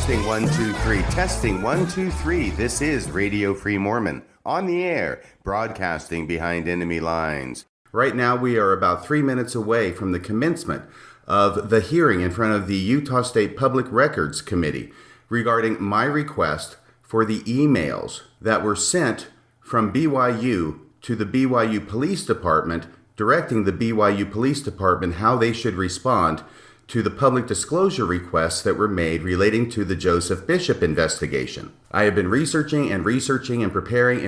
Testing 1 2 3. Testing 1 2 3. This is Radio Free Mormon on the air, broadcasting behind enemy lines. Right now we are about 3 minutes away from the commencement of the hearing in front of the Utah State Public Records Committee regarding my request for the emails that were sent from BYU to the BYU Police Department, directing the BYU Police Department how they should respond to the public disclosure requests that were made relating to the Joseph Bishop investigation. I have been researching and preparing,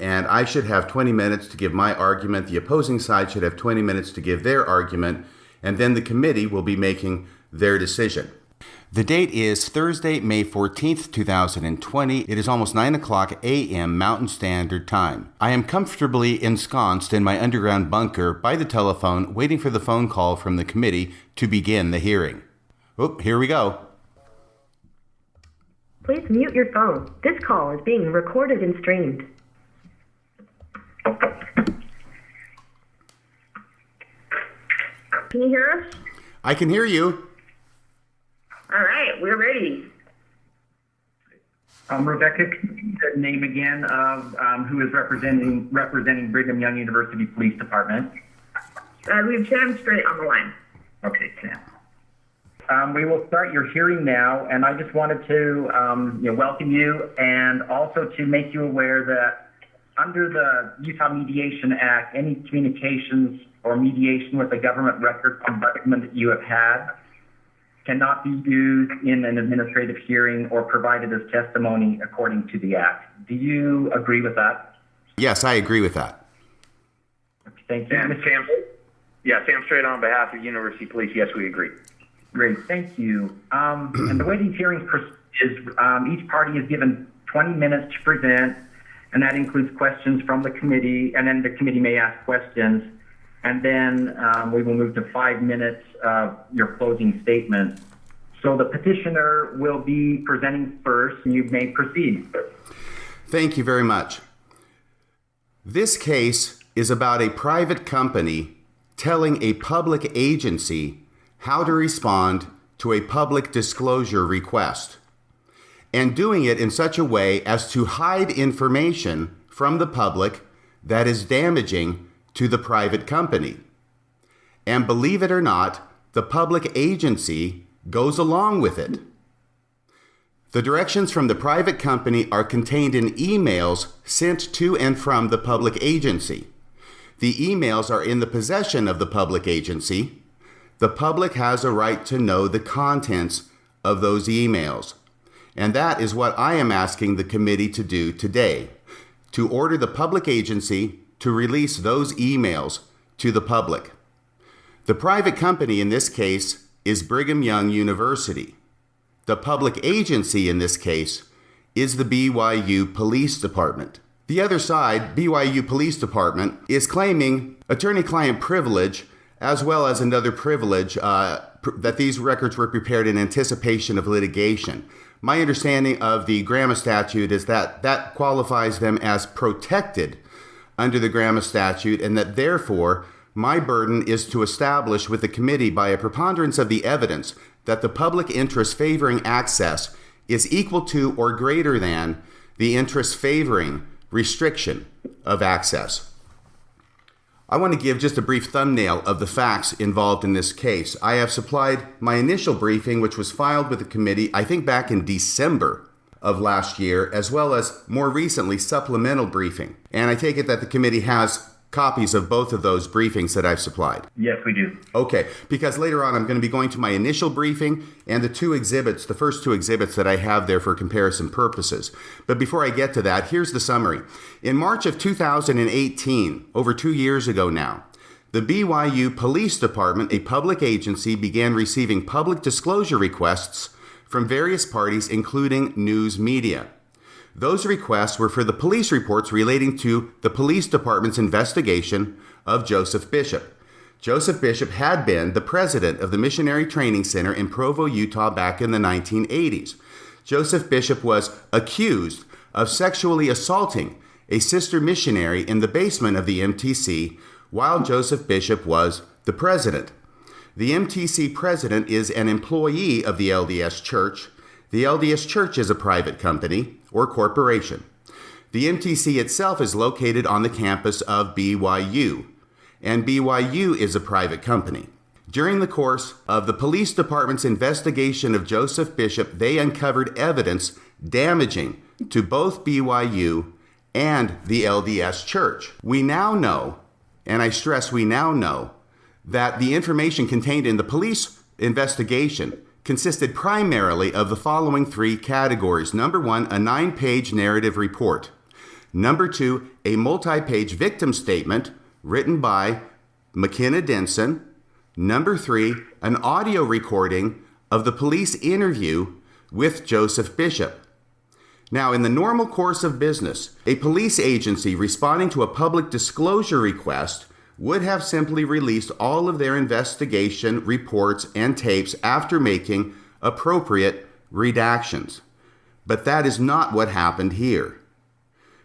and I should have 20 minutes to give my argument. The opposing side should have 20 minutes to give their argument, and then the committee will be making their decision. The date is Thursday, May 14th, 2020. It is almost 9 o'clock a.m. Mountain Standard Time. I am comfortably ensconced in my underground bunker by the telephone, waiting for the phone call from the committee to begin the hearing. Oh, here we go. Please mute your phone. This call is being recorded and streamed. Can you hear us? I can hear you. All right, we're ready. Rebecca, can you give the name again of who is representing Brigham Young University Police Department? We have Sam Straight on the line. Okay, Sam. We will start your hearing now, and I just wanted to welcome you and also to make you aware that under the Utah Mediation Act, any communications or mediation with a government record ombudsman that you have had cannot be used in an administrative hearing or provided as testimony according to the Act. Do you agree with that? Yes, I agree with that. Okay, thank you. Sam Straight on behalf of University Police. Yes, we agree. Great, thank you. And the way these hearings proceed is each party is given 20 minutes to present, and that includes questions from the committee, and then the committee may ask questions. And then we will move to 5 minutes of your closing statement. So the petitioner will be presenting first, and you may proceed. Thank you very much. This case is about a private company telling a public agency how to respond to a public disclosure request, and doing it in such a way as to hide information from the public that is damaging to the private company. And believe it or not, the public agency goes along with it. The directions from the private company are contained in emails sent to and from the public agency. The emails are in the possession of the public agency. The public has a right to know the contents of those emails. And that is what I am asking the committee to do today, to order the public agency to release those emails to the public. The private company in this case is Brigham Young University. The public agency in this case is the BYU Police Department. The other side, BYU Police Department, is claiming attorney-client privilege as well as another privilege that these records were prepared in anticipation of litigation. My understanding of the Graham statute is that that qualifies them as protected under the Graham statute, and that therefore my burden is to establish with the committee by a preponderance of the evidence that the public interest favoring access is equal to or greater than the interest favoring restriction of access. I want to give just a brief thumbnail of the facts involved in this case. I have supplied my initial briefing, which was filed with the committee, I think back in December of last year, as well as more recently supplemental briefing. And I take it that the committee has copies of both of those briefings that I've supplied. Yes, we do. Okay, because later on I'm going to be going to my initial briefing and the first two exhibits that I have there for comparison purposes. But before I get to that, here's the summary. In March of 2018, over 2 years ago now, the BYU Police Department, a public agency, began receiving public disclosure requests from various parties, including news media. Those requests were for the police reports relating to the police department's investigation of Joseph Bishop. Joseph Bishop had been the president of the Missionary Training Center in Provo, Utah back in the 1980s. Joseph Bishop was accused of sexually assaulting a sister missionary in the basement of the MTC while Joseph Bishop was the president. The MTC president is an employee of the LDS Church. The LDS Church is a private company or corporation. The MTC itself is located on the campus of BYU, and BYU is a private company. During the course of the police department's investigation of Joseph Bishop, they uncovered evidence damaging to both BYU and the LDS Church. We now know, and I stress we now know, that the information contained in the police investigation consisted primarily of the following three categories. Number one, a 9-page narrative report. Number two, a multi-page victim statement written by McKenna Denson. Number three, an audio recording of the police interview with Joseph Bishop. Now, in the normal course of business, a police agency responding to a public disclosure request would have simply released all of their investigation reports and tapes after making appropriate redactions. But that is not what happened here.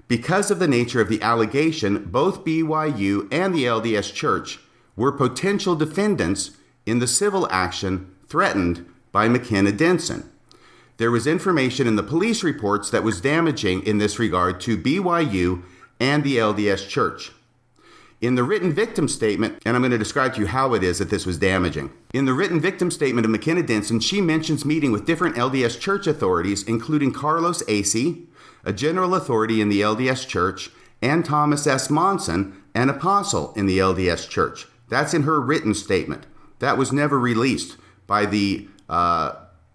Because of the nature of the allegation, both BYU and the LDS Church were potential defendants in the civil action threatened by McKenna Denson. There was information in the police reports that was damaging in this regard to BYU and the LDS Church. In the written victim statement, and I'm going to describe to you how it is that this was damaging. In the written victim statement of McKenna Denson, she mentions meeting with different LDS Church authorities, including Carlos Acey, a general authority in the LDS Church, and Thomas S. Monson, an apostle in the LDS Church. That's in her written statement. That was never released by the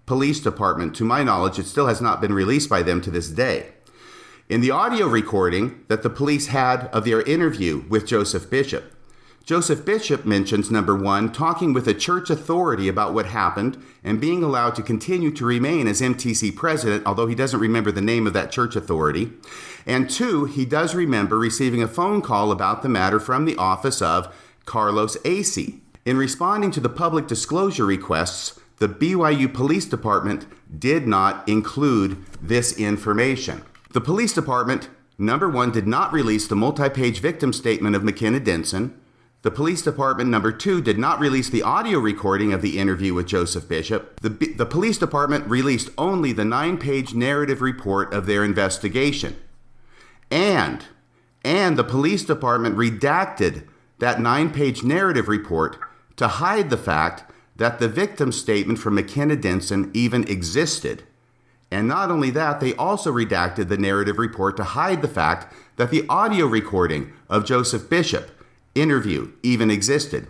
police department. To my knowledge, it still has not been released by them to this day. In the audio recording that the police had of their interview with Joseph Bishop mentions, number one, talking with a church authority about what happened and being allowed to continue to remain as MTC president, although he doesn't remember the name of that church authority. And two, he does remember receiving a phone call about the matter from the office of Carlos Acey. In responding to the public disclosure requests, the BYU Police Department did not include this information. The police department, number one, did not release the multi-page victim statement of McKenna Denson. The police department, number two, did not release the audio recording of the interview with Joseph Bishop. The police department released only the 9-page narrative report of their investigation. And the police department redacted that 9-page narrative report to hide the fact that the victim statement from McKenna Denson even existed. And not only that, they also redacted the narrative report to hide the fact that the audio recording of Joseph Bishop interview even existed.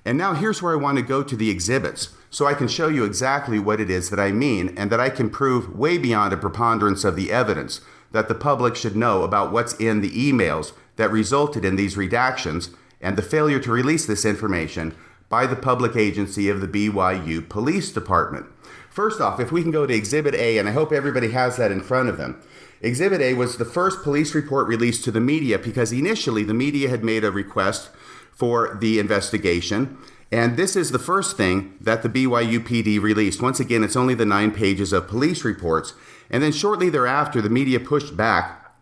And now here's where I want to go to the exhibits so I can show you exactly what it is that I mean and that I can prove way beyond a preponderance of the evidence that the public should know about what's in the emails that resulted in these redactions and the failure to release this information by the public agency of the BYU Police Department. First off, if we can go to Exhibit A, and I hope everybody has that in front of them. Exhibit A was the first police report released to the media because initially the media had made a request for the investigation, and this is the first thing that the BYU PD released. Once again, it's only the 9 pages of police reports, and then shortly thereafter, the media pushed back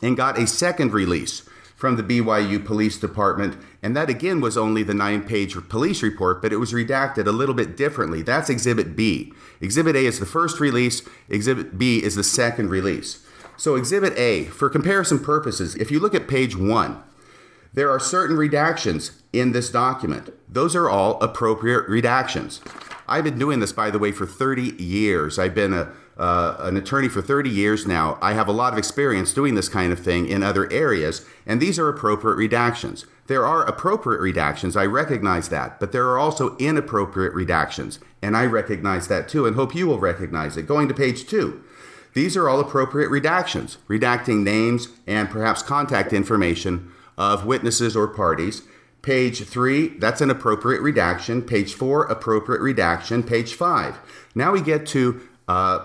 and got a second release from the BYU Police Department, and that again was only the 9-page police report, but it was redacted a little bit differently. That's Exhibit B. Exhibit A is the first release, Exhibit B is the second release. So Exhibit A, for comparison purposes, if you look at page 1, there are certain redactions in this document. Those are all appropriate redactions. I've been doing this, by the way, for 30 years. I've been an attorney for 30 years now. I have a lot of experience doing this kind of thing in other areas, and these are appropriate redactions. There are appropriate redactions, I recognize that, but there are also inappropriate redactions, and I recognize that too, and hope you will recognize it. Going to page 2, these are all appropriate redactions, redacting names and perhaps contact information of witnesses or parties. Page 3, that's an appropriate redaction. Page 4, appropriate redaction. Page 5. Now we get to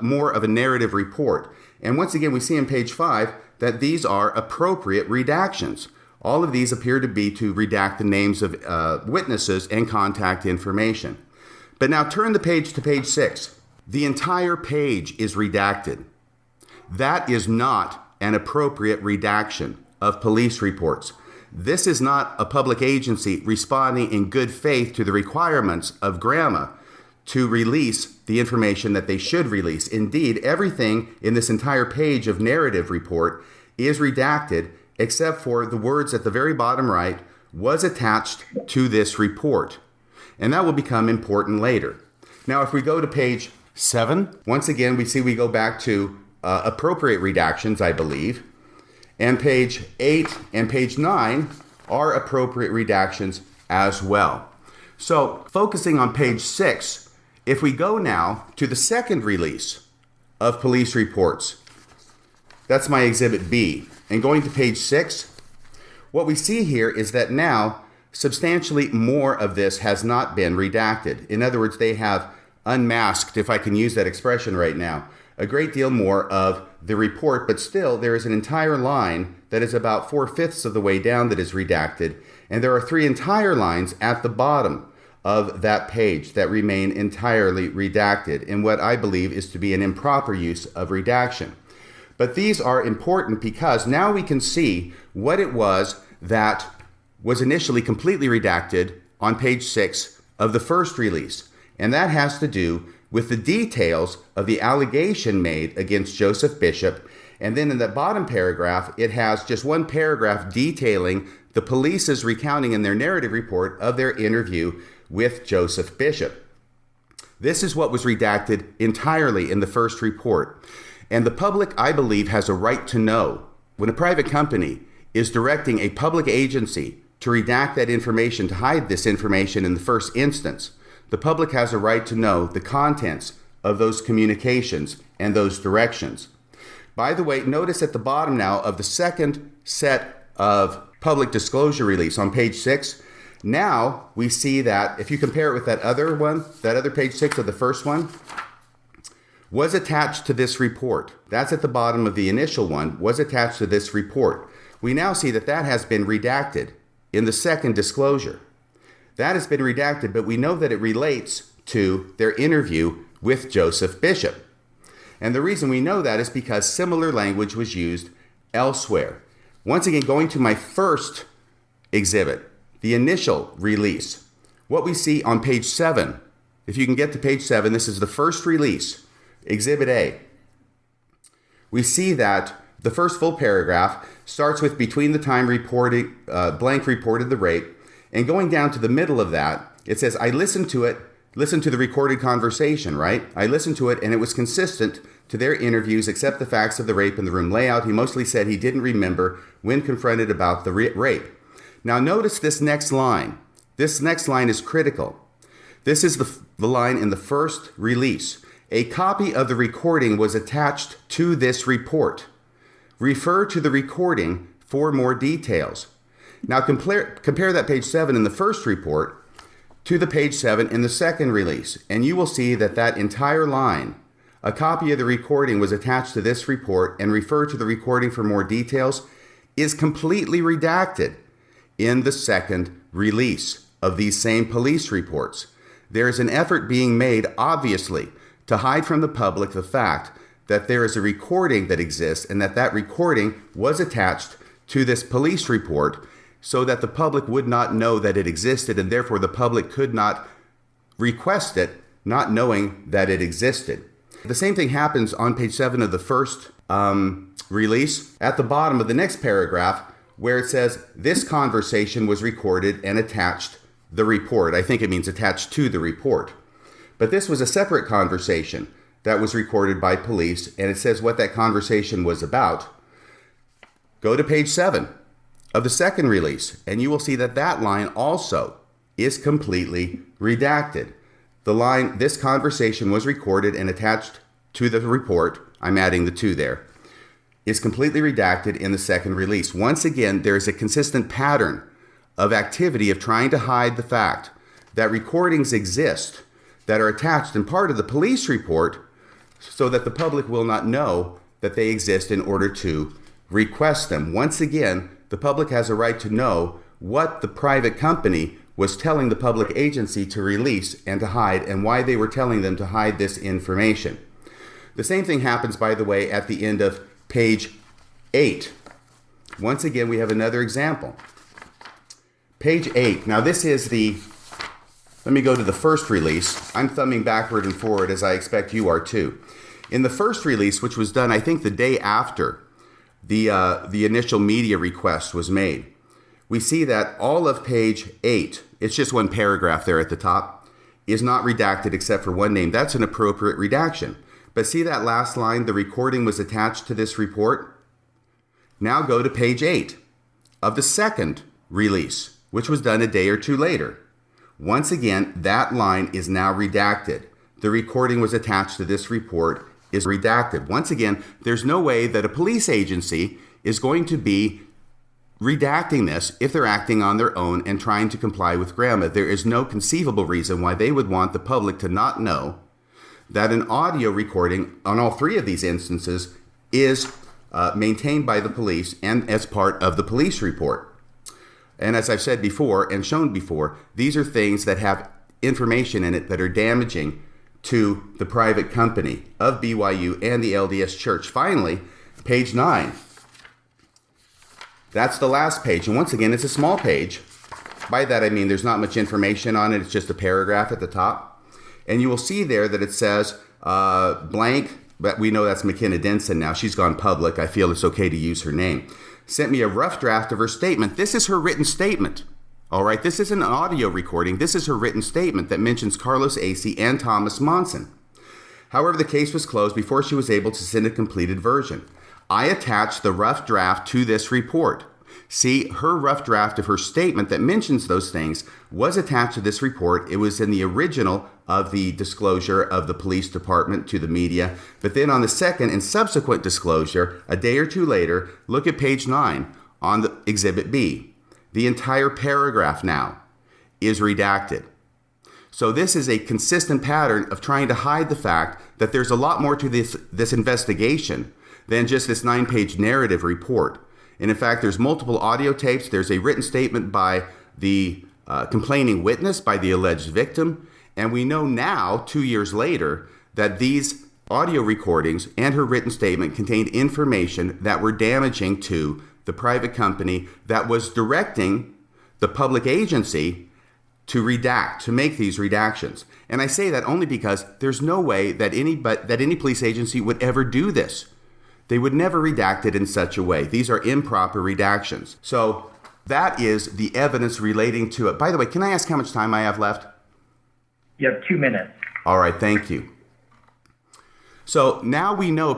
more of a narrative report. And once again, we see in page 5 that these are appropriate redactions. All of these appear to be to redact the names of witnesses and contact information. But now turn the page to page 6. The entire page is redacted. That is not an appropriate redaction of police reports. This is not a public agency responding in good faith to the requirements of GRAMA to release the information that they should release. Indeed, everything in this entire page of narrative report is redacted except for the words at the very bottom right, was attached to this report. And that will become important later. Now, if we go to page 7, once again, we go back to appropriate redactions, I believe. And page 8 and page 9 are appropriate redactions as well. So, focusing on page 6, if we go now to the second release of police reports, that's my Exhibit B. And going to page 6, what we see here is that now substantially more of this has not been redacted. In other words, they have unmasked, if I can use that expression right now, a great deal more of the report, but still there is an entire line that is about 4/5 of the way down that is redacted, and there are 3 entire lines at the bottom of that page that remain entirely redacted in what I believe is to be an improper use of redaction. But these are important because now we can see what it was that was initially completely redacted on page 6 of the first release. And that has to do with the details of the allegation made against Joseph Bishop. And then in the bottom paragraph, it has just one paragraph detailing the police's recounting in their narrative report of their interview with Joseph Bishop. This is what was redacted entirely in the first report. And the public, I believe, has a right to know when a private company is directing a public agency to redact that information, to hide this information in the first instance. The public has a right to know the contents of those communications and those directions. By the way, notice at the bottom now of the second set of public disclosure release on page 6, now we see that if you compare it with that other one, that other page 6 of the first one, was attached to this report. That's at the bottom of the initial one, was attached to this report. We now see that that has been redacted in the second disclosure. That has been redacted, but we know that it relates to their interview with Joseph Bishop. And the reason we know that is because similar language was used elsewhere. Once again, going to my first exhibit, the initial release, what we see on page 7, if you can get to page 7, this is the first release, Exhibit A. We see that the first full paragraph starts with between the time blank reported the rape, and going down to the middle of that, it says, I listened to the recorded conversation, right? I listened to it and it was consistent to their interviews except the facts of the rape and the room layout. He mostly said he didn't remember when confronted about the rape. Now notice this next line. This next line is critical. This is the line in the first release. A copy of the recording was attached to this report. Refer to the recording for more details. Now compare that page 7 in the first report to the page 7 in the second release, and you will see that that entire line, a copy of the recording was attached to this report and refer to the recording for more details, is completely redacted in the second release of these same police reports. There is an effort being made, obviously, to hide from the public the fact that there is a recording that exists and that that recording was attached to this police report so that the public would not know that it existed and therefore the public could not request it, not knowing that it existed. The same thing happens on page 7 of the first release at the bottom of the next paragraph where it says this conversation was recorded and attached the report. I think it means attached to the report. But this was a separate conversation that was recorded by police, and it says what that conversation was about. Go to page 7 of the second release, and you will see that that line also is completely redacted. The line, this conversation was recorded and attached to the report, I'm adding the to there, is completely redacted in the second release. Once again, there is a consistent pattern of activity of trying to hide the fact that recordings exist that are attached in part of the police report so that the public will not know that they exist in order to request them. Once again, the public has a right to know what the private company was telling the public agency to release and to hide and why they were telling them to hide this information. The same thing happens, by the way, at the end of page 8. Once again, we have another example. Page 8. Now, this is the Let me go to the first release. I'm thumbing backward and forward as I expect you are too. In the first release, which was done, I think the day after the initial media request was made, we see that all of page 8, it's just one paragraph there at the top, is not redacted except for one name. That's an appropriate redaction. But see that last line, the recording was attached to this report? Now go to page 8 of the second release, which was done a day or two later. Once again, that line is now redacted. The recording was attached to this report is redacted. Once again, there's no way that a police agency is going to be redacting this if they're acting on their own and trying to comply with GRAMA. There is no conceivable reason why they would want the public to not know that an audio recording on all three of these instances is maintained by the police and as part of the police report. And as I've said before and shown before, these are things that have information in it that are damaging to the private company of BYU and the LDS Church. Finally, page 9. That's the last page. And once again, it's a small page. By that I mean there's not much information on it. It's just a paragraph at the top. And you will see there that it says blank, but we know that's McKenna Denson now. She's gone public. I feel it's okay to use her name. Sent me a rough draft of her statement. This is her written statement. All right, this isn't an audio recording. This is her written statement that mentions Carlos Acey and Thomas Monson. However, the case was closed before she was able to send a completed version. I attached the rough draft to this report. See, her rough draft of her statement that mentions those things was attached to this report. It was in the original of the disclosure of the police department to the media. But then on the second and subsequent disclosure, a day or two later, look at page 9 on the Exhibit B. The entire paragraph now is redacted. So this is a consistent pattern of trying to hide the fact that there's a lot more to this investigation than just this 9-page narrative report. And in fact, there's multiple audio tapes. There's a written statement by the complaining witness, by the alleged victim. And we know now, 2 years later, that these audio recordings and her written statement contained information that were damaging to the private company that was directing the public agency to redact, to make these redactions. And I say that only because there's no way that any police agency would ever do this. They would never redact it in such a way. These are improper redactions. So that is the evidence relating to it. By the way, can I ask how much time I have left? You have 2 minutes. All right, thank you. So now we know,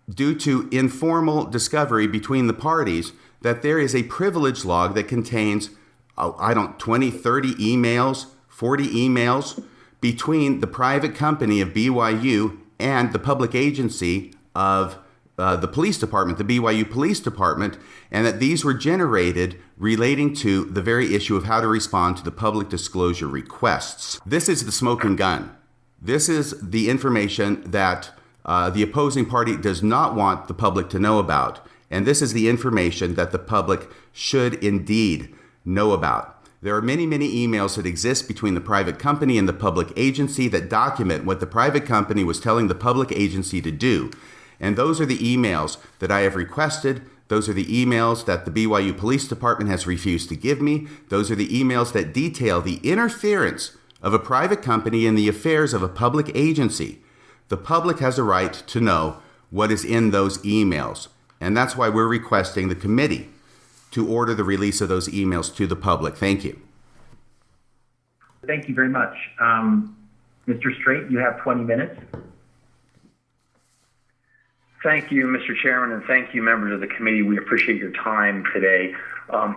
due to informal discovery between the parties, that there is a privilege log that contains, 20, 30 emails, 40 emails between the private company of BYU and the public agency of the police department, the BYU Police Department, and that these were generated relating to the very issue of how to respond to the public disclosure requests. This is the smoking gun. This is the information that the opposing party does not want the public to know about. And this is the information that the public should indeed know about. There are many, many emails that exist between the private company and the public agency that document what the private company was telling the public agency to do. And those are the emails that I have requested. Those are the emails that the BYU Police Department has refused to give me. Those are the emails that detail the interference of a private company in the affairs of a public agency. The public has a right to know what is in those emails. And that's why we're requesting the committee to order the release of those emails to the public. Thank you. Thank you very much. Mr. Straight, you have 20 minutes. Thank you, Mr. Chairman, and thank you, members of the committee. We appreciate your time today.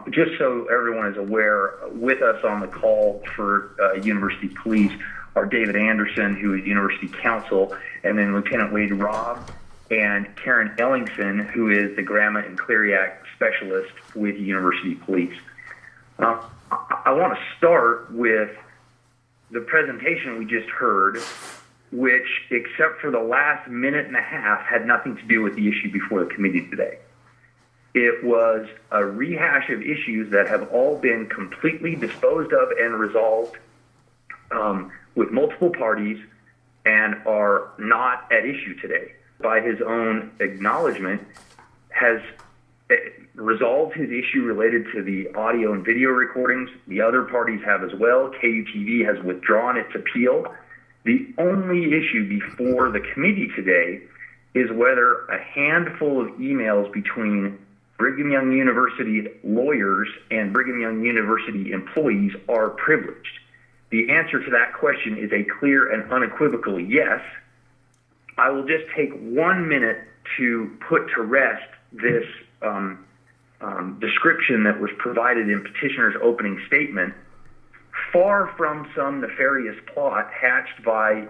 Just so everyone is aware, with us on the call for University Police are David Anderson, who is University Counsel, and then Lieutenant Wade Robb, and Karen Ellingson, who is the GRAMA and Clery Act Specialist with University Police. I want to start with the presentation we just heard, which, except for the last minute and a half, had nothing to do with the issue before the committee today. It was a rehash of issues that have all been completely disposed of and resolved with multiple parties and are not at issue today. By his own acknowledgement, has resolved his issue related to the audio and video recordings. The other parties have as well. KUTV has withdrawn its appeal. The only issue before the committee today is whether a handful of emails between Brigham Young University lawyers and Brigham Young University employees are privileged. The answer to that question is a clear and unequivocal yes. I will just take 1 minute to put to rest this description that was provided in petitioner's opening statement. Far from some nefarious plot hatched by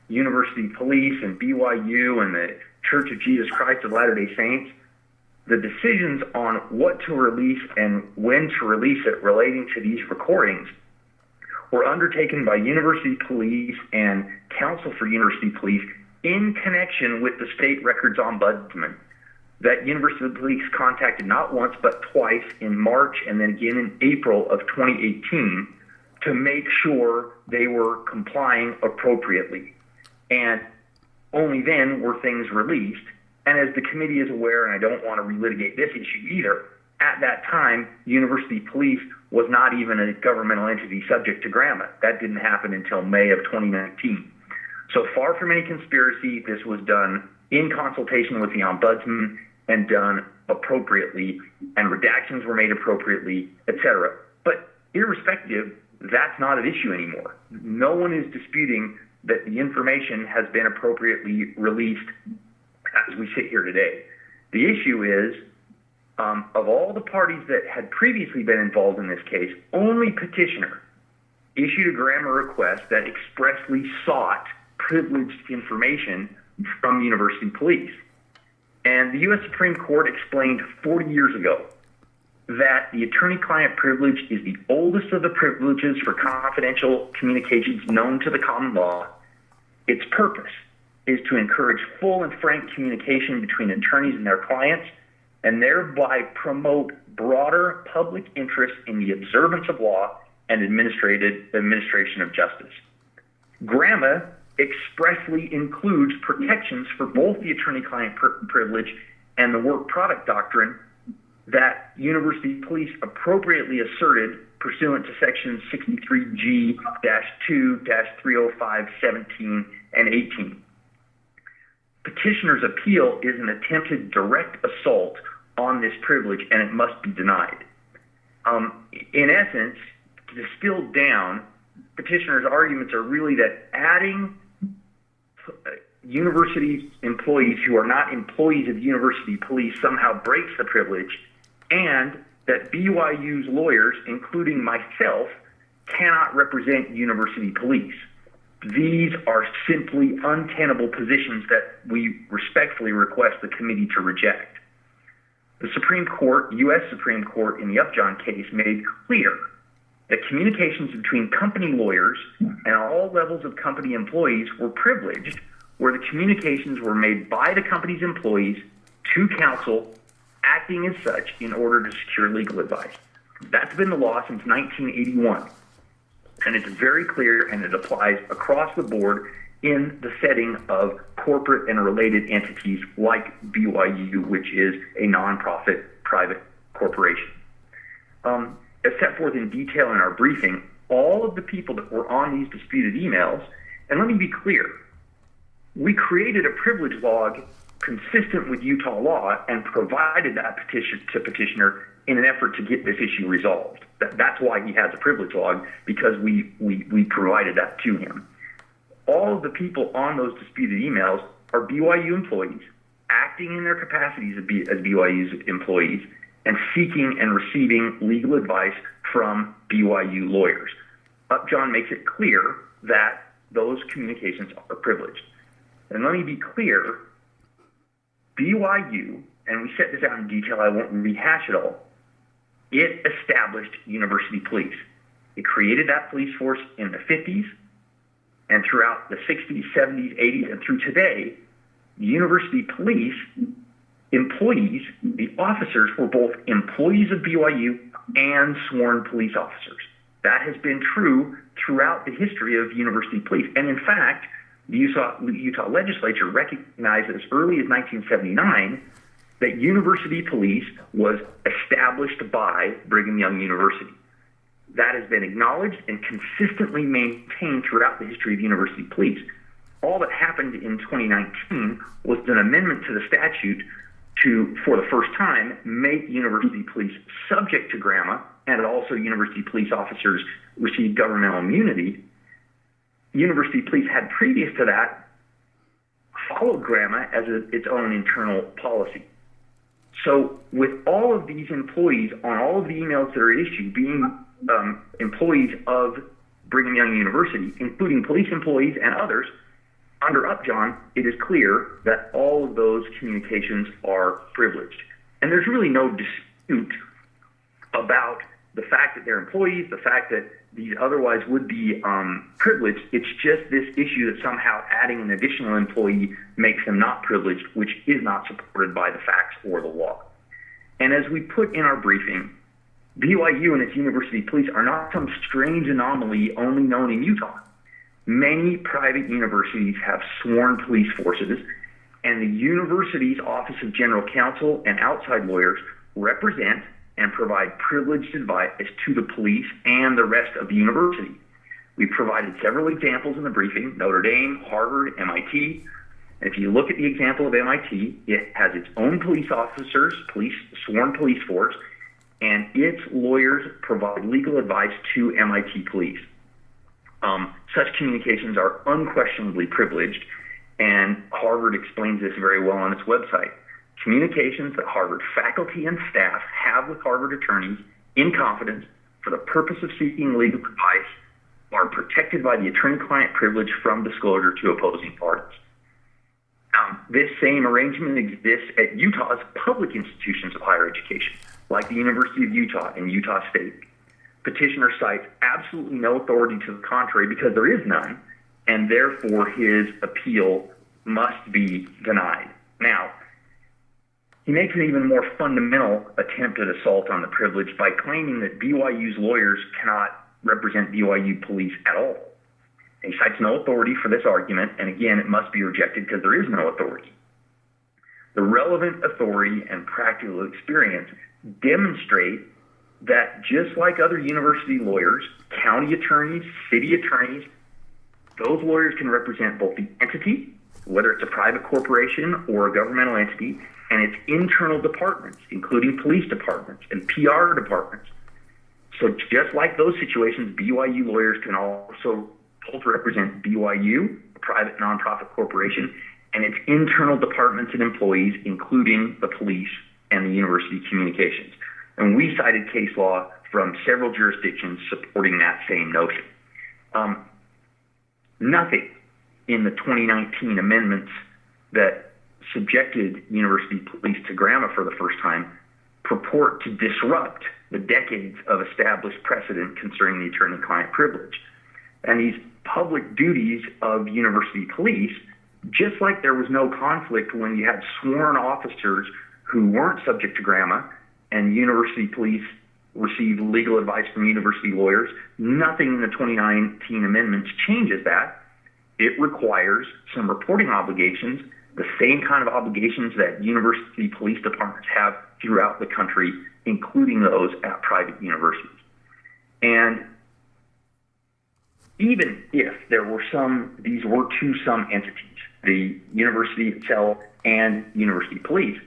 university police and BYU and the Church of Jesus Christ of Latter-day Saints, the decisions on what to release and when to release it relating to these recordings were undertaken by university police and counsel for university police in connection with the state records ombudsman that university police contacted not once but twice in March and then again in April of 2018 to make sure they were complying appropriately. And only then were things released. And as the committee is aware, and I don't want to relitigate this issue either, at that time, university police was not even a governmental entity subject to GRAMA. That didn't happen until May of 2019. So far from any conspiracy, this was done in consultation with the ombudsman and done appropriately, and redactions were made appropriately, etc. But irrespective, that's not an issue anymore. No one is disputing that the information has been appropriately released as we sit here today. The issue is, of all the parties that had previously been involved in this case, only petitioner issued a GRAMA request that expressly sought privileged information from university police. And the U.S. Supreme Court explained 40 years ago that the attorney-client privilege is the oldest of the privileges for confidential communications known to the common law. Its purpose is to encourage full and frank communication between attorneys and their clients, and thereby promote broader public interest in the observance of law and administration of justice. GRAMA expressly includes protections for both the attorney-client privilege and the work product doctrine that university police appropriately asserted pursuant to sections 63G-2-305-17 and 18. Petitioner's appeal is an attempted direct assault on this privilege, and it must be denied. In essence, distilled down, petitioner's arguments are really that adding university employees who are not employees of university police somehow breaks the privilege, and that BYU's lawyers, including myself, cannot represent university police. These are simply untenable positions that we respectfully request the committee to reject. The Supreme Court, U.S. Supreme Court, in the Upjohn case made clear that communications between company lawyers and all levels of company employees were privileged where the communications were made by the company's employees to counsel acting as such in order to secure legal advice. That's been the law since 1981. And it's very clear, and it applies across the board in the setting of corporate and related entities like BYU, which is a nonprofit private corporation. As set forth in detail in our briefing, all of the people that were on these disputed emails, and let me be clear, we created a privilege log consistent with Utah law and provided that petition to petitioner in an effort to get this issue resolved. That's why he has a privilege log, because we provided that to him. All of the people on those disputed emails are BYU employees, acting in their capacities as BYU's employees, and seeking and receiving legal advice from BYU lawyers. Upjohn makes it clear that those communications are privileged. And let me be clear, BYU, and we set this out in detail, I won't rehash it all, it established university police. It created that police force in the 50s, and throughout the 60s, 70s, 80s, and through today, the university police employees, the officers, were both employees of BYU and sworn police officers. That has been true throughout the history of university police. And in fact, the Utah legislature recognized as early as 1979 that university police was established by Brigham Young University. That has been acknowledged and consistently maintained throughout the history of university police. All that happened in 2019 was an amendment to the statute to, for the first time, make university police subject to GRAMA, and also university police officers receive governmental immunity. University police had previous to that followed GRAMA as its own internal policy. So with all of these employees on all of the emails that are issued being employees of Brigham Young University, including police employees and others, under Upjohn, it is clear that all of those communications are privileged. And there's really no dispute about the fact that they're employees, the fact that these otherwise would be privileged. It's just this issue that somehow adding an additional employee makes them not privileged, which is not supported by the facts or the law. And as we put in our briefing, BYU and its university police are not some strange anomaly only known in Utah. Many private universities have sworn police forces, and the university's Office of General Counsel and outside lawyers represent and provide privileged advice to the police and the rest of the university. We provided several examples in the briefing: Notre Dame, Harvard, MIT. And if you look at the example of MIT, it has its own police officers, sworn police force, and its lawyers provide legal advice to MIT police. Such communications are unquestionably privileged, and Harvard explains this very well on its website. Communications that Harvard faculty and staff have with Harvard attorneys in confidence for the purpose of seeking legal advice are protected by the attorney-client privilege from disclosure to opposing parties. This same arrangement exists at Utah's public institutions of higher education, like the University of Utah and Utah State. Petitioner cites absolutely no authority to the contrary because there is none, and therefore his appeal must be denied. Now, he makes an even more fundamental attempt at assault on the privilege by claiming that BYU's lawyers cannot represent BYU police at all. He cites no authority for this argument, and again, it must be rejected because there is no authority. The relevant authority and practical experience demonstrate that just like other university lawyers, county attorneys, city attorneys, those lawyers can represent both the entity, whether it's a private corporation or a governmental entity, and its internal departments, including police departments and PR departments. So just like those situations, BYU lawyers can also both represent BYU, a private nonprofit corporation, and its internal departments and employees, including the police and the university communications. And we cited case law from several jurisdictions supporting that same notion. Nothing in the 2019 amendments that subjected university police to GRAMA for the first time purport to disrupt the decades of established precedent concerning the attorney-client privilege. And these public duties of university police, just like there was no conflict when you had sworn officers who weren't subject to GRAMA and university police received legal advice from university lawyers, nothing in the 2019 amendments changes that. It requires some reporting obligations, the same kind of obligations that university police departments have throughout the country, including those at private universities. And even if there were these were to some entities, the university itself and university police,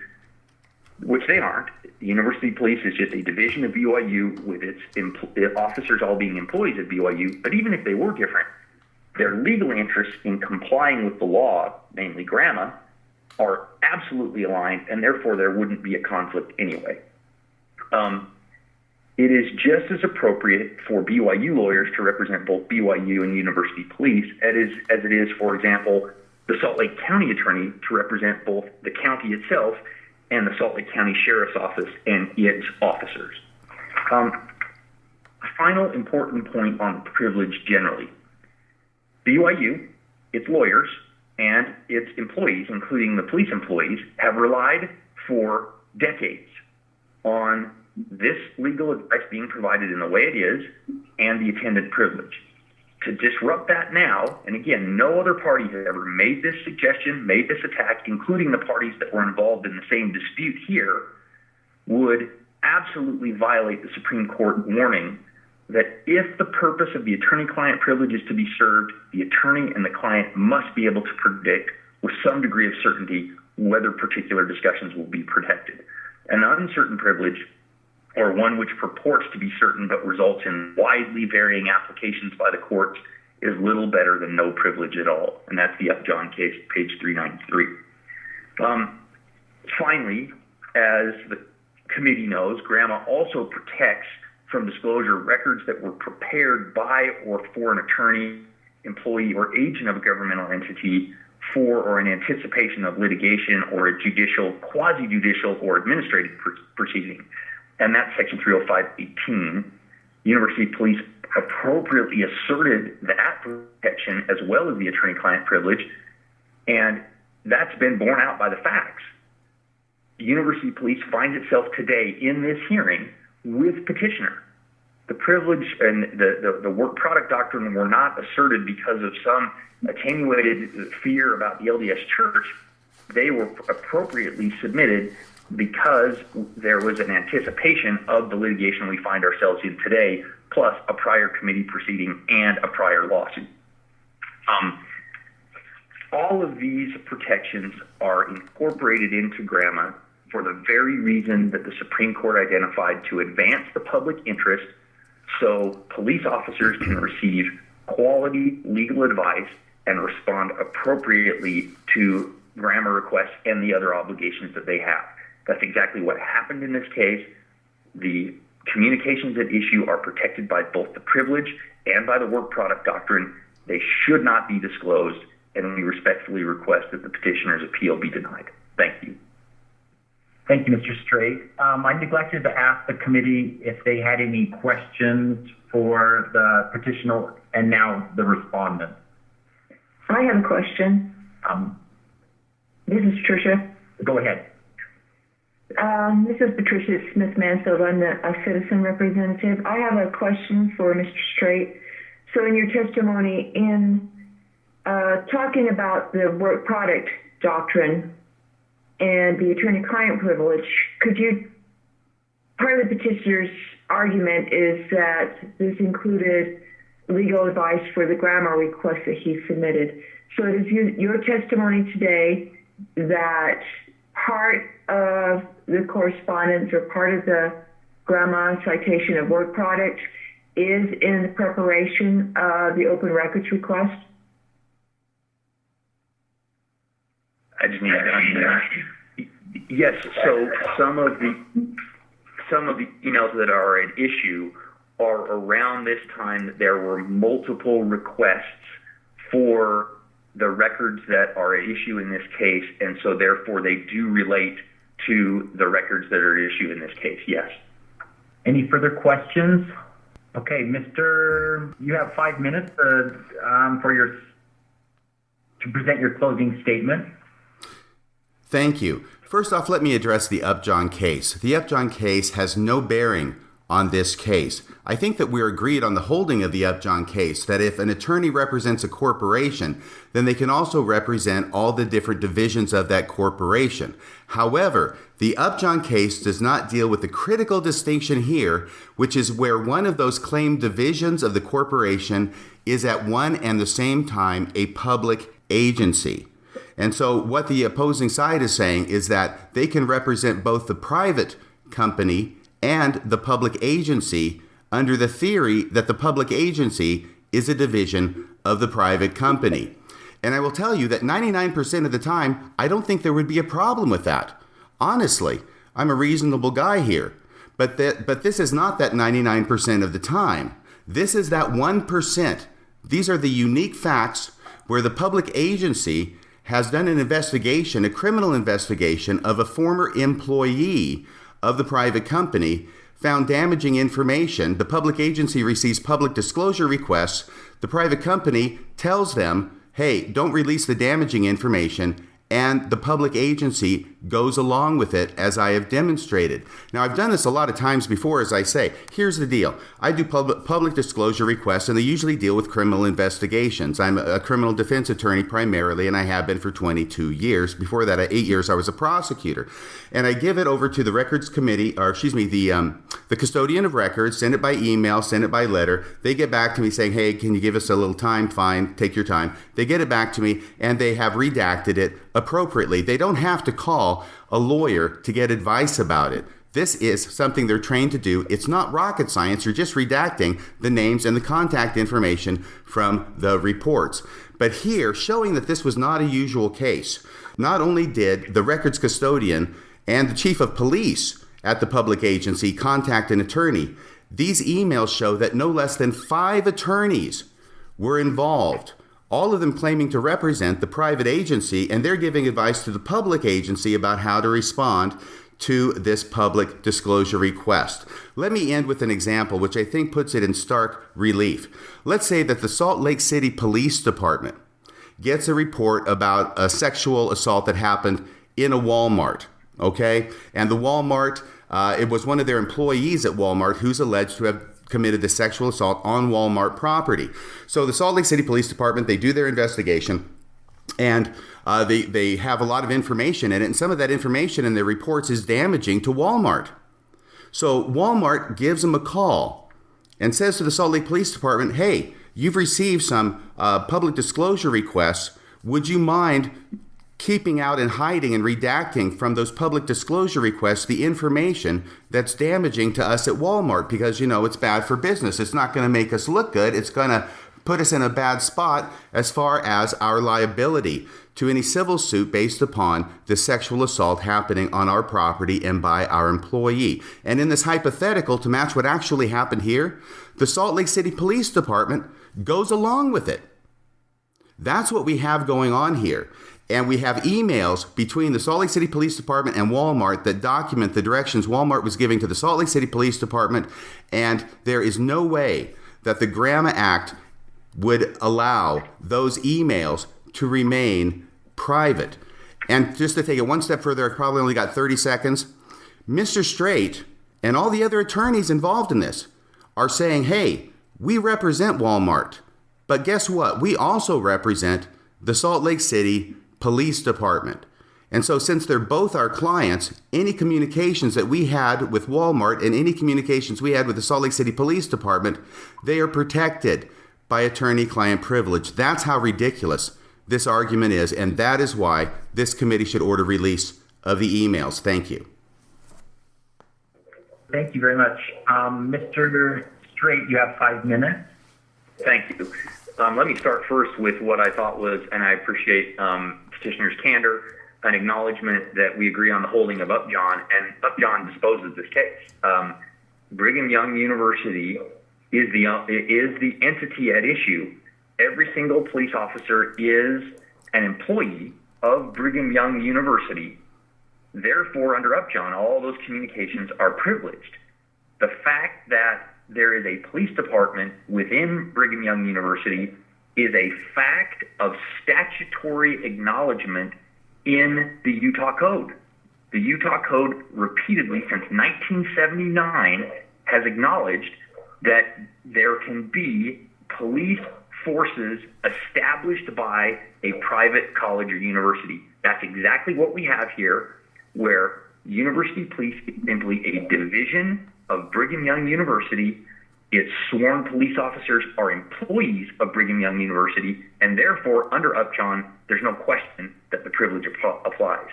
which they aren't. The university police is just a division of BYU with its officers all being employees at BYU. But even if they were different, their legal interests in complying with the law, namely GRAMA, are absolutely aligned, and therefore there wouldn't be a conflict anyway. It is just as appropriate for BYU lawyers to represent both BYU and university police as it is, for example, the Salt Lake County attorney to represent both the county itself and the Salt Lake County Sheriff's Office and its officers. A final important point on privilege generally. BYU, its lawyers, and its employees, including the police employees, have relied for decades on this legal advice being provided in the way it is and the attendant privilege. to disrupt that now, and again, no other party has ever made this suggestion, made this attack, including the parties that were involved in the same dispute here, would absolutely violate the Supreme Court warning that if the purpose of the attorney-client privilege is to be served, the attorney and the client must be able to predict with some degree of certainty whether particular discussions will be protected. An uncertain privilege, or one which purports to be certain but results in widely varying applications by the courts, is little better than no privilege at all. And that's the Upjohn case, page 393. Finally, as the committee knows, GRAMA also protects from disclosure records that were prepared by or for an attorney, employee, or agent of a governmental entity for or in anticipation of litigation or a judicial, quasi-judicial, or administrative proceeding. And that's Section 305.18. University Police appropriately asserted that protection as well as the attorney-client privilege, and that's been borne out by the facts. University Police finds itself today in this hearing with petitioner. The privilege and the work product doctrine were not asserted because of some attenuated fear about the LDS Church. They were appropriately submitted because there was an anticipation of the litigation we find ourselves in today, plus a prior committee proceeding and a prior lawsuit. All of these protections are incorporated into GRAMA for the very reason that the Supreme Court identified, to advance the public interest so police officers can receive quality legal advice and respond appropriately to GRAMA requests and the other obligations that they have. That's exactly what happened in this case. The communications at issue are protected by both the privilege and by the work product doctrine. They should not be disclosed, and we respectfully request that the petitioner's appeal be denied. Thank you. Thank you, Mr. Straight. I neglected to ask the committee if they had any questions for the petitioner and now the respondent. I have a question. This is Tricia. Go ahead. This is Patricia Smith-Mansfield. I'm a citizen representative. I have a question for Mr. Straight. So in your testimony, in talking about the work product doctrine and the attorney-client privilege, part of the petitioner's argument is that this included legal advice for the GRAMA request that he submitted. So it is your testimony today that part of the correspondence or part of the GRAMA citation of work product is in the preparation of the open records request? I just need to Yes. So some of the emails that are at issue are around this time that there were multiple requests for the records that are at issue in this case, and so therefore they do relate to the records that are at issue in this case. Yes. Any further questions? Okay, you have 5 minutes to present your closing statement. Thank you. First off, let me address the Upjohn case. The Upjohn case has no bearing on this case. I think that we're agreed on the holding of the Upjohn case, that if an attorney represents a corporation, then they can also represent all the different divisions of that corporation. However, the Upjohn case does not deal with the critical distinction here, which is where one of those claimed divisions of the corporation is at one and the same time a public agency. And so what the opposing side is saying is that they can represent both the private company and the public agency under the theory that the public agency is a division of the private company. And I will tell you that 99% of the time, I don't think there would be a problem with that. Honestly, I'm a reasonable guy here. But this is not that 99% of the time. This is that 1%. These are the unique facts where the public agency has done an investigation, a criminal investigation of a former employee of the private company, found damaging information. The public agency receives public disclosure requests. The private company tells them, hey, don't release the damaging information, and the public agency goes along with it, as I have demonstrated. Now, I've done this a lot of times before, as I say. Here's the deal. I do public disclosure requests, and they usually deal with criminal investigations. I'm a criminal defense attorney primarily, and I have been for 22 years. Before that, 8 years, I was a prosecutor. And I give it over to the records committee, the custodian of records, send it by email, send it by letter. They get back to me saying, hey, can you give us a little time? Fine, take your time. They get it back to me, and they have redacted it appropriately. They don't have to call a lawyer to get advice about it. This is something they're trained to do. It's not rocket science. You're just redacting the names and the contact information from the reports. But here, showing that this was not a usual case, not only did the records custodian and the chief of police at the public agency contact an attorney, these emails show that no less than 5 attorneys were involved, all of them claiming to represent the private agency, and they're giving advice to the public agency about how to respond to this public disclosure request. Let me end with an example which I think puts it in stark relief. Let's say that the Salt Lake City Police Department gets a report about a sexual assault that happened in a Walmart, okay? And the Walmart, it was one of their employees at Walmart who's alleged to have committed the sexual assault on Walmart property. So the Salt Lake City Police Department, they do their investigation, and they have a lot of information in it, and some of that information in their reports is damaging to Walmart. So Walmart gives them a call and says to the Salt Lake Police Department, hey, you've received some public disclosure requests. Would you mind keeping out and hiding and redacting from those public disclosure requests the information that's damaging to us at Walmart? Because, it's bad for business. It's not going to make us look good. It's going to put us in a bad spot as far as our liability to any civil suit based upon the sexual assault happening on our property and by our employee. And in this hypothetical, to match what actually happened here, the Salt Lake City Police Department goes along with it. That's what we have going on here. And we have emails between the Salt Lake City Police Department and Walmart that document the directions Walmart was giving to the Salt Lake City Police Department. And there is no way that the GRAMA Act would allow those emails to remain private. And just to take it one step further, I've probably only got 30 seconds. Mr. Straight and all the other attorneys involved in this are saying, hey, we represent Walmart. But guess what? We also represent the Salt Lake City Police Department. And so since they're both our clients, any communications that we had with Walmart and any communications we had with the Salt Lake City Police Department, they are protected by attorney-client privilege. That's how ridiculous this argument is, and that is why this committee should order release of the emails. Thank you. Thank you very much. Mr. Straight, you have 5 minutes. Thank you. Let me start first with what I thought was, and I appreciate petitioner's candor, an acknowledgement that we agree on the holding of Upjohn, and Upjohn disposes this case. Brigham Young University is the entity at issue. Every single police officer is an employee of Brigham Young University. Therefore, under Upjohn, all those communications are privileged. The fact that there is a police department within Brigham Young University is a fact of statutory acknowledgement in the Utah Code. The Utah Code repeatedly since 1979 has acknowledged that there can be police forces established by a private college or university. That's exactly what we have here, where University Police is simply a division of Brigham Young University. Its sworn police officers are employees of Brigham Young University, and therefore, under Upjohn, there's no question that the privilege applies.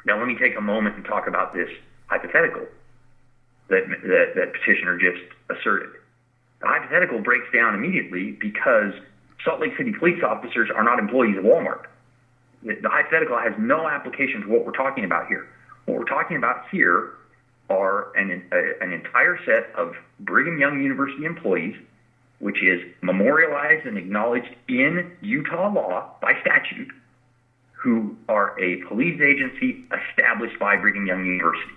Now, let me take a moment and talk about this hypothetical that petitioner just asserted. The hypothetical breaks down immediately because Salt Lake City police officers are not employees of Walmart. The hypothetical has no application to what we're talking about here. What we're talking about here are an entire set of Brigham Young University employees, which is memorialized and acknowledged in Utah law by statute, who are a police agency established by Brigham Young University.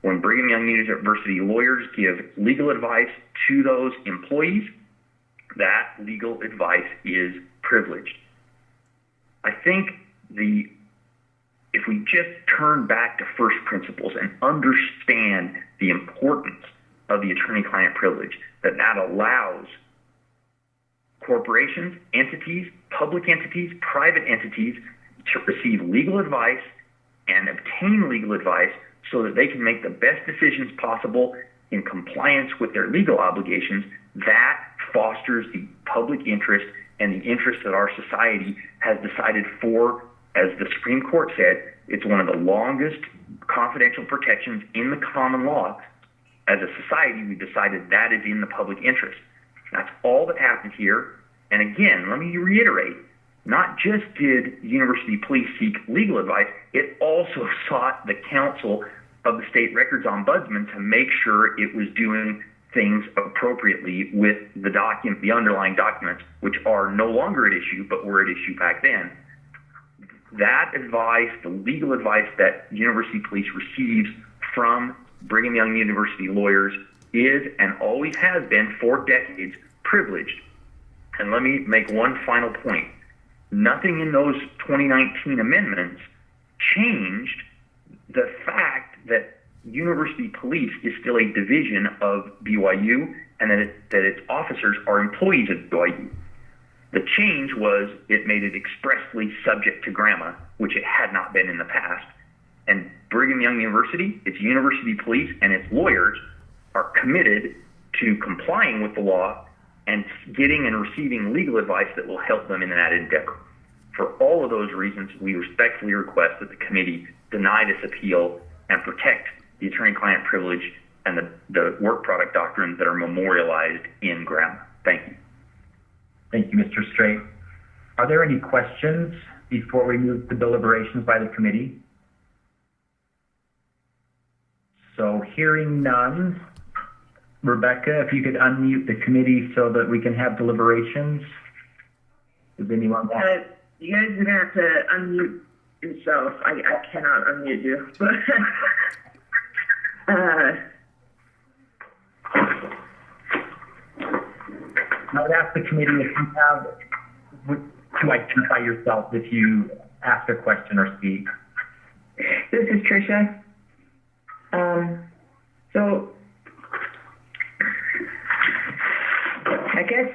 When Brigham Young University lawyers give legal advice to those employees, that legal advice is privileged. I think the if we just turn back to first principles and understand the importance of the attorney-client privilege, that allows corporations, entities, public entities, private entities to receive legal advice and obtain legal advice so that they can make the best decisions possible in compliance with their legal obligations, that fosters the public interest and the interest that our society has decided for. As the Supreme Court said, it's one of the longest confidential protections in the common law. As a society, we decided that is in the public interest. That's all that happened here. And again, let me reiterate, not just did University Police seek legal advice, it also sought the counsel of the State Records Ombudsman to make sure it was doing things appropriately with the underlying documents, which are no longer at issue, but were at issue back then. That advice, the legal advice that University Police receives from Brigham Young University lawyers, is and always has been for decades privileged. And let me make one final point. Nothing in those 2019 amendments changed the fact that University Police is still a division of BYU and that its officers are employees of BYU. The change was it made it expressly subject to GRAMA, which it had not been in the past. And Brigham Young University, its University Police, and its lawyers are committed to complying with the law and getting and receiving legal advice that will help them in that endeavor. For all of those reasons, we respectfully request that the committee deny this appeal and protect the attorney-client privilege and the work product doctrines that are memorialized in GRAMA. Thank you. Thank you, Mr. Straight. Are there any questions before we move to deliberations by the committee? So hearing none, Rebecca, if you could unmute the committee so that we can have deliberations. Does anyone want? You guys are going to have to unmute yourself. I cannot unmute you. I would ask the committee if you have to identify yourself if you ask a question or speak. This is Tricia. So I guess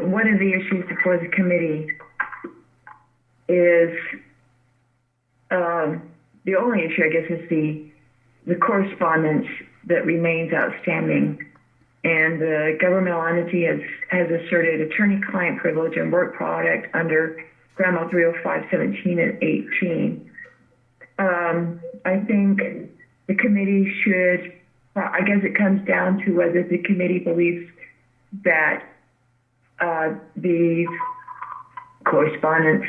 one of the issues before the committee is the only issue, I guess, is the correspondence that remains outstanding. And the governmental entity has asserted attorney-client privilege and work product under GRAMA 305:17 and 18. I think the committee should, I guess it comes down to whether the committee believes that the correspondence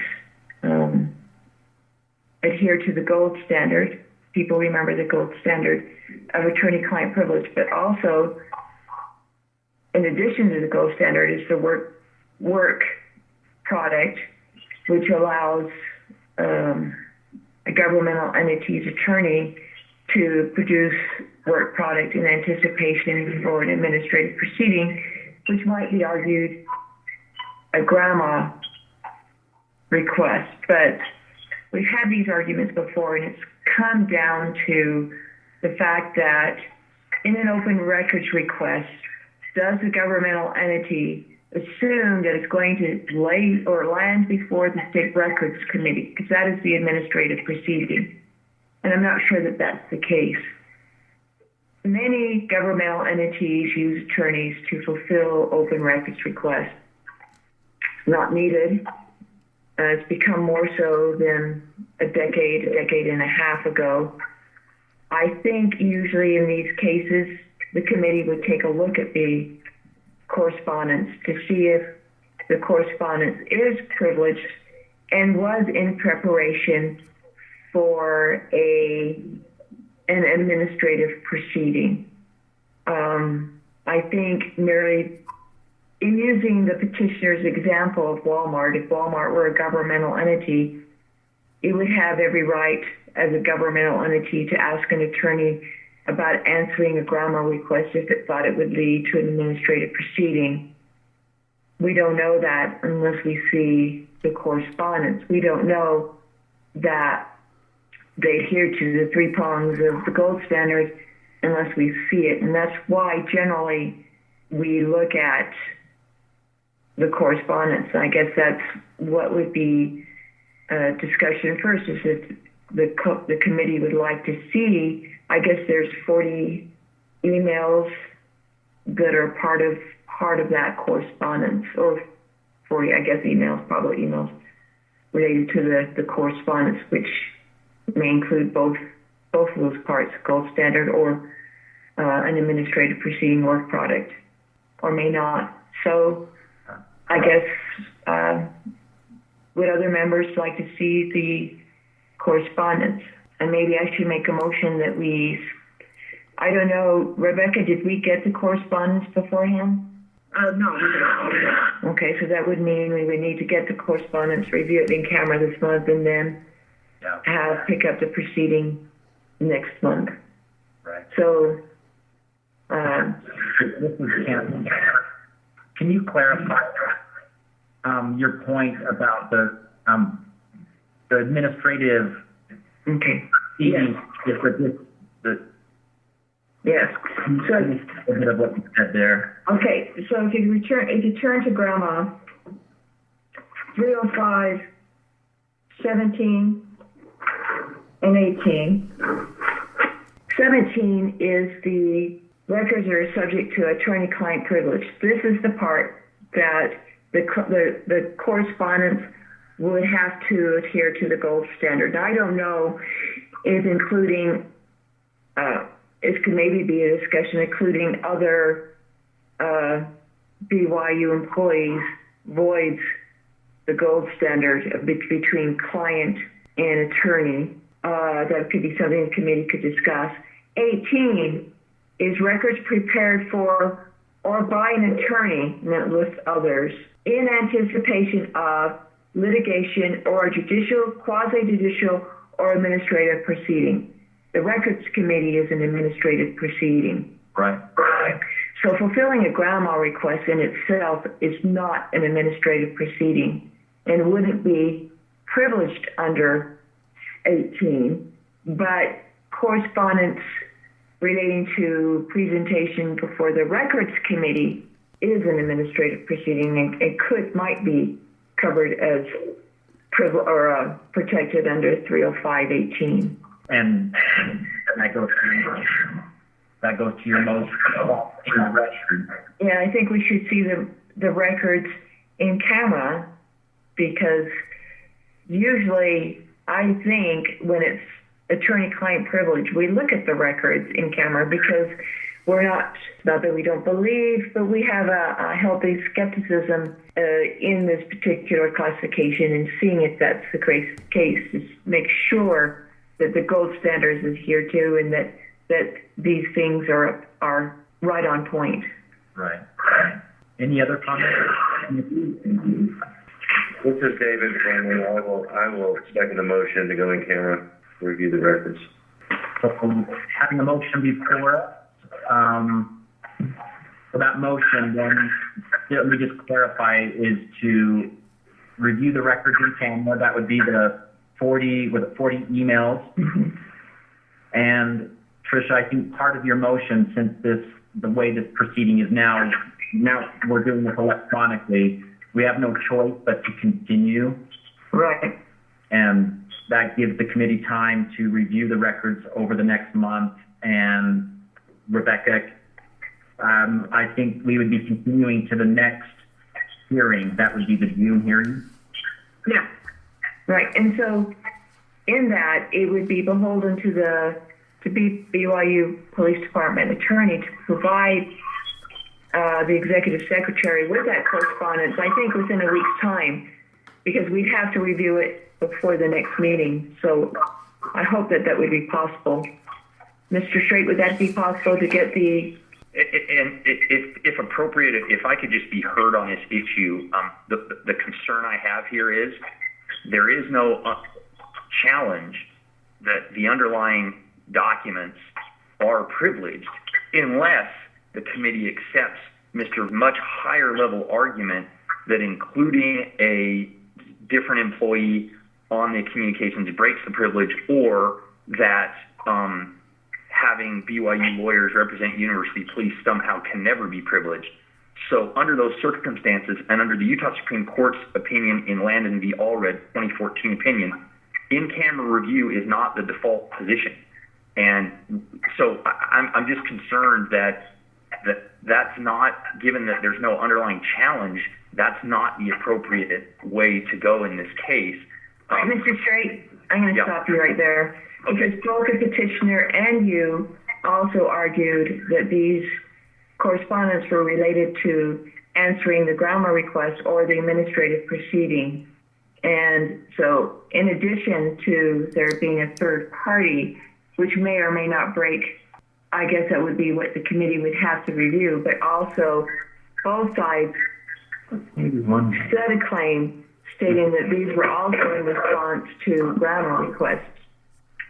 adhere to the gold standard. People remember the gold standard of attorney-client privilege, but also, in addition to the gold standard, is the work product, which allows a governmental entity's attorney to produce work product in anticipation for an administrative proceeding, which might be argued a GRAMA request. But we've had these arguments before, and it's come down to the fact that in an open records request, does the governmental entity assume that it's going to lay or land before the State Records Committee, because that is the administrative proceeding? And I'm not sure that that's the case. Many governmental entities use attorneys to fulfill open records requests. It's not needed. It's become more so than a decade and a half ago. I think usually in these cases, the committee would take a look at the correspondence to see if the correspondence is privileged and was in preparation for an administrative proceeding. I think merely in using the petitioner's example of Walmart, if Walmart were a governmental entity, it would have every right as a governmental entity to ask an attorney about answering a GRAMA request if it thought it would lead to an administrative proceeding. We don't know that unless we see the correspondence. We don't know that they adhere to the three prongs of the gold standard unless we see it. And that's why generally we look at the correspondence. I guess that's what would be discussion first, is that the committee would like to see. I guess there's 40 emails that are part of that correspondence, or 40, I guess, probably emails related to the correspondence, which may include both of those parts, gold standard or an administrative proceeding work product, or may not. So I guess would other members like to see the correspondence? And maybe I should make a motion that I don't know, Rebecca, did we get the correspondence beforehand? No. Okay, so that would mean we would need to get the correspondence, review it in camera this month, and then pick up the proceeding next month. Right. So, this is Ken. Can you clarify your point about the administrative okay. proceedings? Yes. So, A bit of what you said there. okay, so if you turn to Grandma, 305, 17, and 18. 17 is the records are subject to attorney-client privilege. This is the part that the correspondence would have to adhere to the gold standard. Now, I don't know if including it could maybe be a discussion including other BYU employees voids the gold standard between client and attorney. That could be something the committee could discuss. 18 is records prepared for or by an attorney, and that lists others, in anticipation of litigation or a judicial, quasi-judicial, or administrative proceeding. The records committee is an administrative proceeding. Right. So fulfilling a ground mal request in itself is not an administrative proceeding and wouldn't be privileged under 18, but correspondence relating to presentation before the records committee is an administrative proceeding and might be covered as protected under 305.18. And that goes to your most in the record. Yeah, I think we should see the records in camera, because usually I think when it's attorney-client privilege, we look at the records in camera because we're not that we don't believe, but we have a healthy skepticism in this particular classification, and seeing if that's the case, just make sure that the gold standards is adhered to and that these things are right on point. Right. Any other comments? This is David Brandon. I will second the motion to go in camera, review the records. So, having a motion before us, for that motion, then let me just clarify, is to review the records in camera. That would be the 40 emails. And Tricia, I think part of your motion, since the way this proceeding is now we're doing this electronically, we have no choice but to continue. Right. And that gives the committee time to review the records over the next month. And Rebecca, I think we would be continuing to the next hearing. That would be the June hearing. Yeah. Right. And so in that, it would be beholden to the BYU Police Department attorney to provide the executive secretary with that correspondence, I think within a week's time, because we'd have to review it before the next meeting. So I hope that would be possible. Mr. Strait, would that be possible to get the... And if appropriate, if I could just be heard on this issue, the concern I have here is there is no challenge that the underlying documents are privileged unless the committee accepts Mr. much higher level argument that including a different employee on the communications breaks the privilege, or that having BYU lawyers represent university police somehow can never be privileged. So under those circumstances, and under the Utah Supreme Court's opinion in Landon v. Allred 2014 opinion, in-camera review is not the default position. And so I'm just concerned that's not, given that there's no underlying challenge, that's not the appropriate way to go in this case. Mr. Straight, I'm going to stop you right there. Okay. Because both the petitioner and you also argued that these correspondence were related to answering the grammar request or the administrative proceeding. And so in addition to there being a third party, which may or may not break, I guess that would be what the committee would have to review, but also both sides set a claim stating that these were also in response to grammar requests.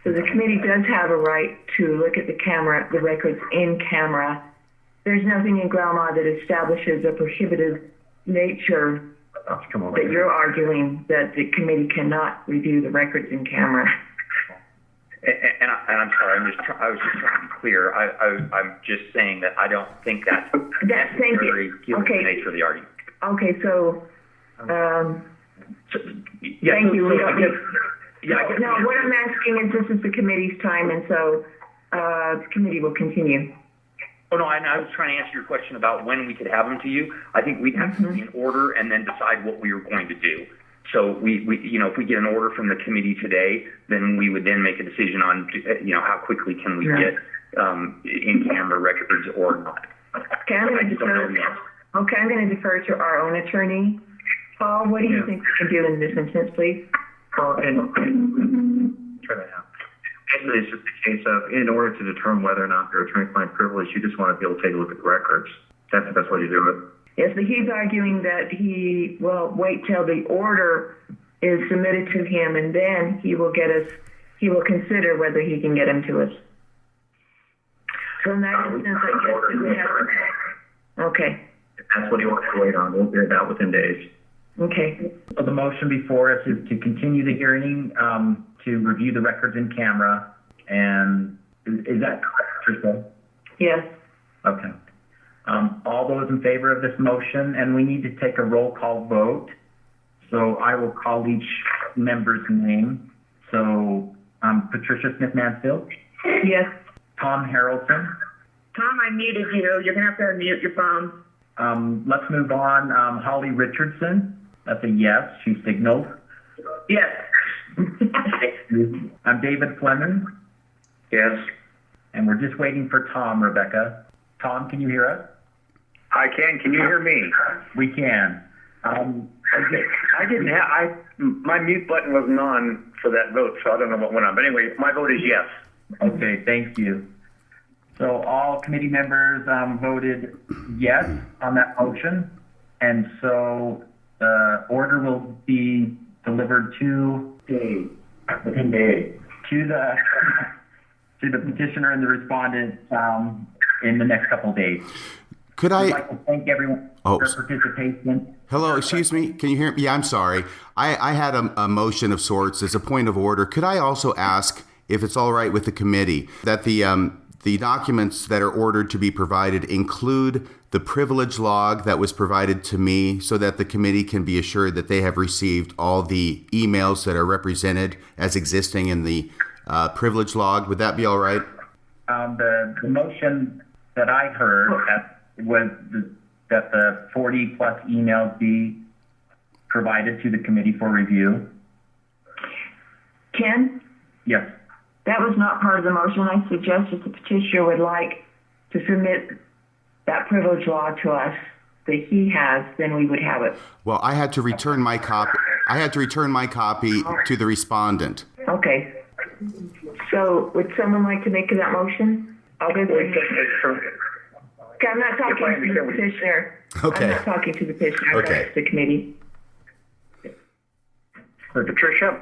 So the committee does have a right to look at the records in camera. There's nothing in ground law that establishes a prohibitive nature that you're arguing that the committee cannot review the records in camera. And I'm sorry, I was just trying to be clear. I'm just saying that I don't think that's necessary given the nature of the argument. Okay, so, thank you. No, what I'm asking is this is the committee's time, and so the committee will continue. Oh, no, I was trying to answer your question about when we could have them to you. I think we'd have to be in order and then decide what we were going to do. So we if we get an order from the committee today, then we would then make a decision on, how quickly can we get in-camera records or not. Okay, I'm going to defer to our own attorney. Paul, what do you think we can do in this instance, please? Try that out. Basically, it's just a case of, in order to determine whether or not they're attorney-client privilege, you just want to be able to take a look at the records. That's the best way to do it. Yes, but he's arguing that he will wait till the order is submitted to him, and then he will consider whether he can get them to us. So in that instance, I guess we have. Okay. If that's what he wants to wait on, we'll get it out within days. Okay. So the motion before us is to continue the hearing, to review the records in camera. And is that correct, Trisha? Yes. Okay. All those in favor of this motion, and we need to take a roll call vote. So I will call each member's name. So Patricia Smith-Mansfield? Yes. Tom Harrelson? Tom, I muted you. You're going to have to unmute your phone. Let's move on. Holly Richardson? That's a yes. She signaled. Yes. I'm David Fleming. Yes. And we're just waiting for Tom, Rebecca. Tom, can you hear us? I can. Can you hear me? We can. I didn't have, my mute button wasn't on for that vote, so I don't know what went on. But anyway, my vote is yes. Okay, thank you. So all committee members voted yes on that motion. And so the order will be delivered to the petitioner and the respondent in the next couple of days. I'd like to thank everyone for their participation. Hello, excuse me. Can you hear me? Yeah, I'm sorry. I had a motion of sorts as a point of order. Could I also ask, if it's all right with the committee, that the documents that are ordered to be provided include the privilege log that was provided to me, so that the committee can be assured that they have received all the emails that are represented as existing in the privilege log? Would that be all right? The motion that I heard was that the 40 plus emails be provided to the committee for review. Ken? Yes. That was not part of the motion. I suggest if the petitioner would like to submit that privilege log to us that he has, then we would have it. Well, I had to return my copy. To the respondent. Okay. So would someone like to make that motion? Other than okay, I'm not talking to the petitioner. Okay. I'm not talking to the petitioner. Okay. That's the committee. Patricia,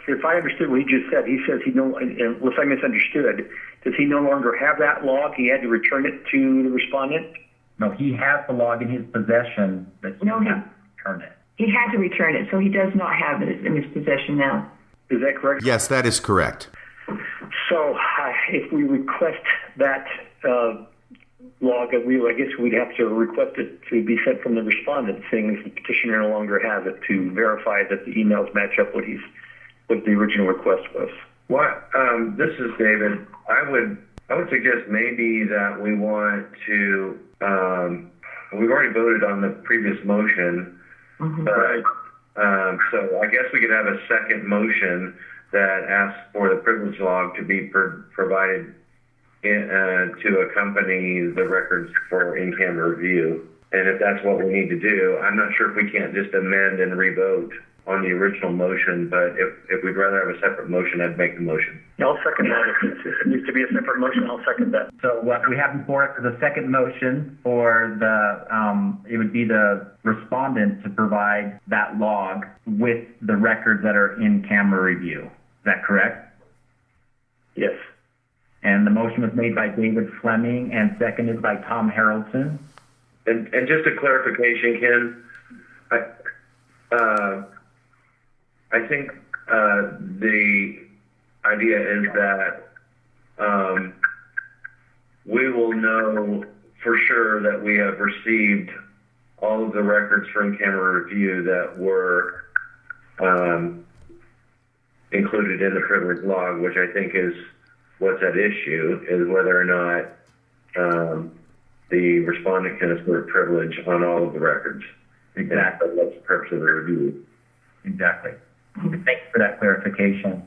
if I understood what he just said, he says unless I misunderstood, does he no longer have that log? He had to return it to the respondent? No, he has the log in his possession, but he has to return it. He had to return it, so he does not have it in his possession now. Is that correct? Yes, that is correct. So if we request that log, I guess we'd have to request it to be sent from the respondent, saying the petitioner no longer has it, to verify that the emails match up what the original request was. This is David. I would suggest maybe that we want to. We've already voted on the previous motion, but so I guess we could have a second motion that asks for the privilege log to be provided to accompany the records for in-camera review. And if that's what we need to do, I'm not sure if we can't just amend and revote on the original motion, but if we'd rather have a separate motion, I'd make the motion. I'll second that. If it needs to be a separate motion, I'll second that. So what we have before us is a second motion for it would be the respondent to provide that log with the records that are in camera review. Is that correct? Yes. And the motion was made by David Fleming and seconded by Tom Harrelson. And just a clarification, Ken, I think the idea is that we will know for sure that we have received all of the records for in-camera review that were included in the privilege log, which I think is what's at issue, is whether or not the respondent can assert privilege on all of the records. Exactly. That's the purpose of the review. Exactly. Thanks for that clarification.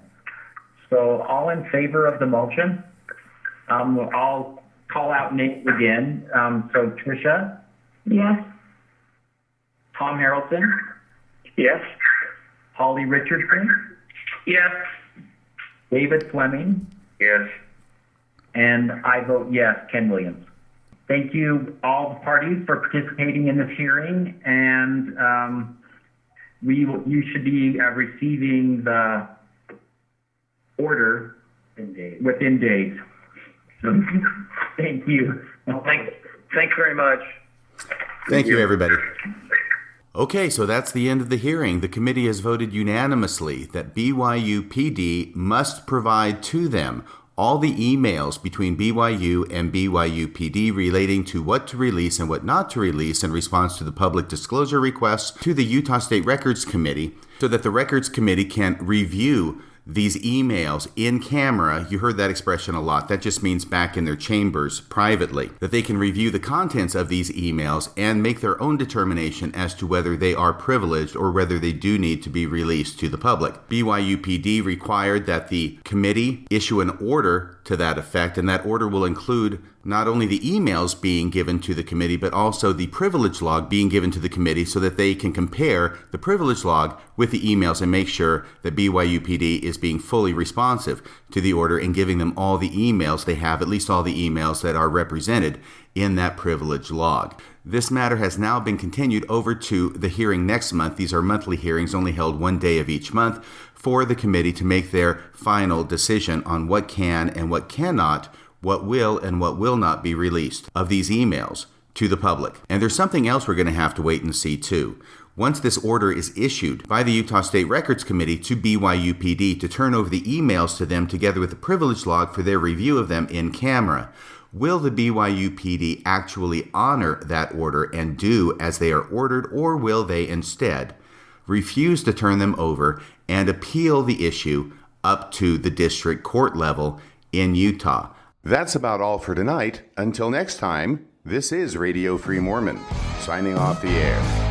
So all in favor of the motion? I'll call out names again. So Tricia? Yes. Tom Harrelson? Yes. Holly Richardson? Yes. David Fleming? Yes. And I vote yes, Ken Williams. Thank you, all the parties, for participating in this hearing, and you should be receiving the order within days. So, thank you. Thanks very much. Thank you, everybody. Okay, so that's the end of the hearing. The committee has voted unanimously that BYU PD must provide to them all the emails between BYU and BYU PD relating to what to release and what not to release in response to the public disclosure requests to the Utah State Records Committee, so that the Records Committee can review these emails in camera. You heard that expression a lot. That just means back in their chambers privately. That they can review the contents of these emails and make their own determination as to whether they are privileged or whether they do need to be released to the public. BYU PD required that the committee issue an order to that effect, and that order will include not only the emails being given to the committee, but also the privilege log being given to the committee so that they can compare the privilege log with the emails and make sure that BYU PD is being fully responsive to the order and giving them all the emails they have, at least all the emails that are represented in that privilege log. This matter has now been continued over to the hearing next month. These are monthly hearings, only held one day of each month, for the committee to make their final decision on what can and what cannot, what will and what will not be released of these emails to the public. And there's something else we're going to have to wait and see too. Once this order is issued by the Utah State Records Committee to BYU PD to turn over the emails to them together with the privilege log for their review of them in camera, will the BYU PD actually honor that order and do as they are ordered, or will they instead refuse to turn them over and appeal the issue up to the district court level in Utah? That's about all for tonight. Until next time, this is Radio Free Mormon, signing off the air.